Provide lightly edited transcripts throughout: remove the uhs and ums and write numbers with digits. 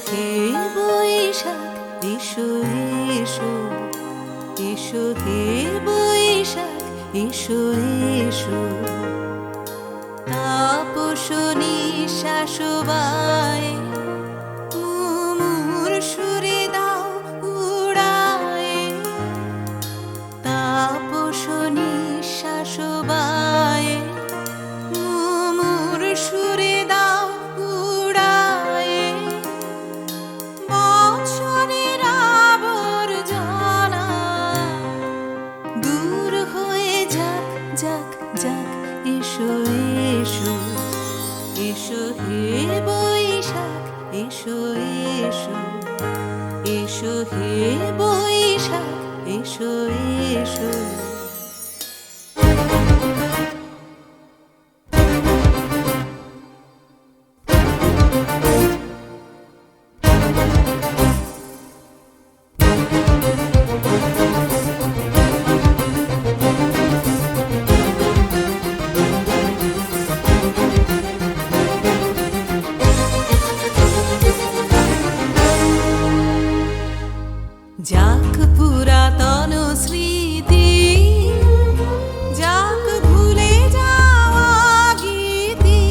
হে বৈশাখ এসো এসো, এসো হে বৈশাখ এসো এসো। তাপস নিঃশ্বাস বায়ে মুমুর সুরে দাও উড়ায়ে। তাপস নিঃশ্বাস বায়ে মুমুর সুরে দাও উড়ায়ে। বছরের আবর্জনা দূর হয়ে যাক যাক যাক, এসো এসো, এসো হে বৈশাখ এসো এসো, এসো হে বৈশাখ এসো এসো। যাক পুরাতন স্মৃতি, যাক ভুলে যাওয়া গীতি।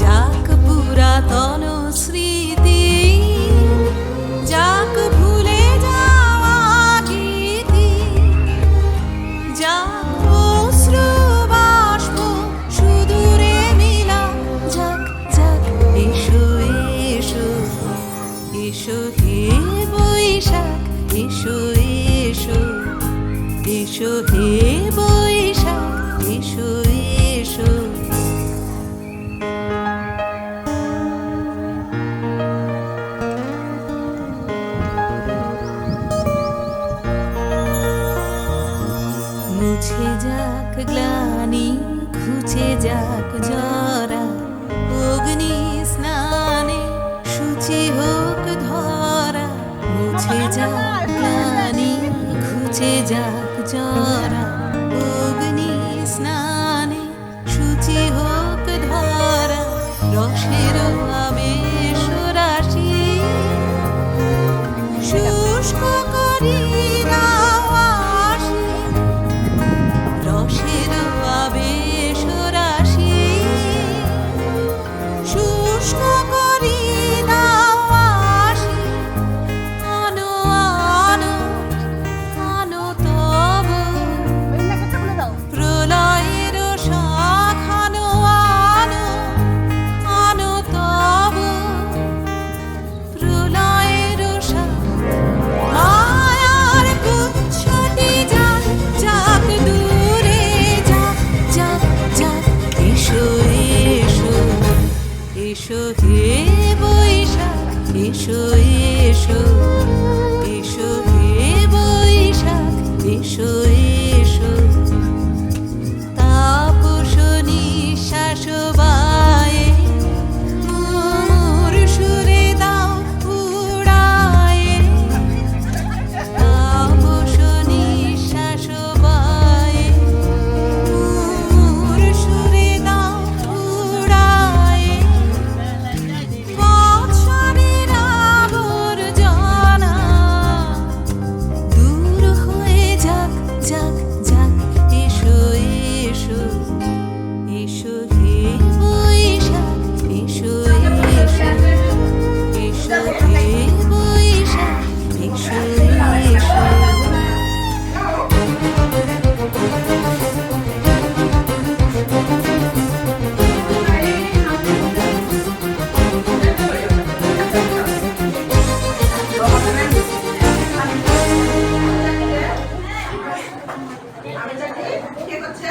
যাক পুরাতন স্মৃতি, যাক ভুলে যাওয়া গীতি। যাক অশ্রু বাষ্প সুদূরে মিলা, যাক যাক এসো এসো, এসো হে বৈশাখ এসো এসো, এসো হে বৈশাখ এসো এসো। মুছে যাক গ্লানি, ঘুচে যাক জরা। অগ্নি স্নানে শুচি হোক ধরা। মুছে যাক গ্লানি, ঘুচে যাক জরা। অগ্নি স্নানে শুচি হোক ধরা। রসের আবেশ রাশি শুষ্ক করি দাও আসি। রসের আবেশ রাশি শুষ্ক করি দাও আসি। আনো আনো আনো তব প্রলয়ের শাখ। আনো আনো আনো তব প্রলয়ের শাখ। মায়ার গুচ্ছটি যাক যাক দূরে, যাক যাক যাক এসো এসো, এসো হে বৈশাখ এসো এসো, এসো হে বৈশাখ এসো এসো। তাপস নিঃশ্বাস বায়ে মুমুর সুরে দাও উড়ায়ে। তাপস নিঃশ্বাস বায়ে মুমুর সুরে দাও উড়ায়ে। বছরের আবর্জনা দূর হয়ে যাক যাক যাক, এসো এসো, এসো হে বৈশাখ এসো এসো, এসো হে বৈশাখ এসো এসো। ঠিক আছে।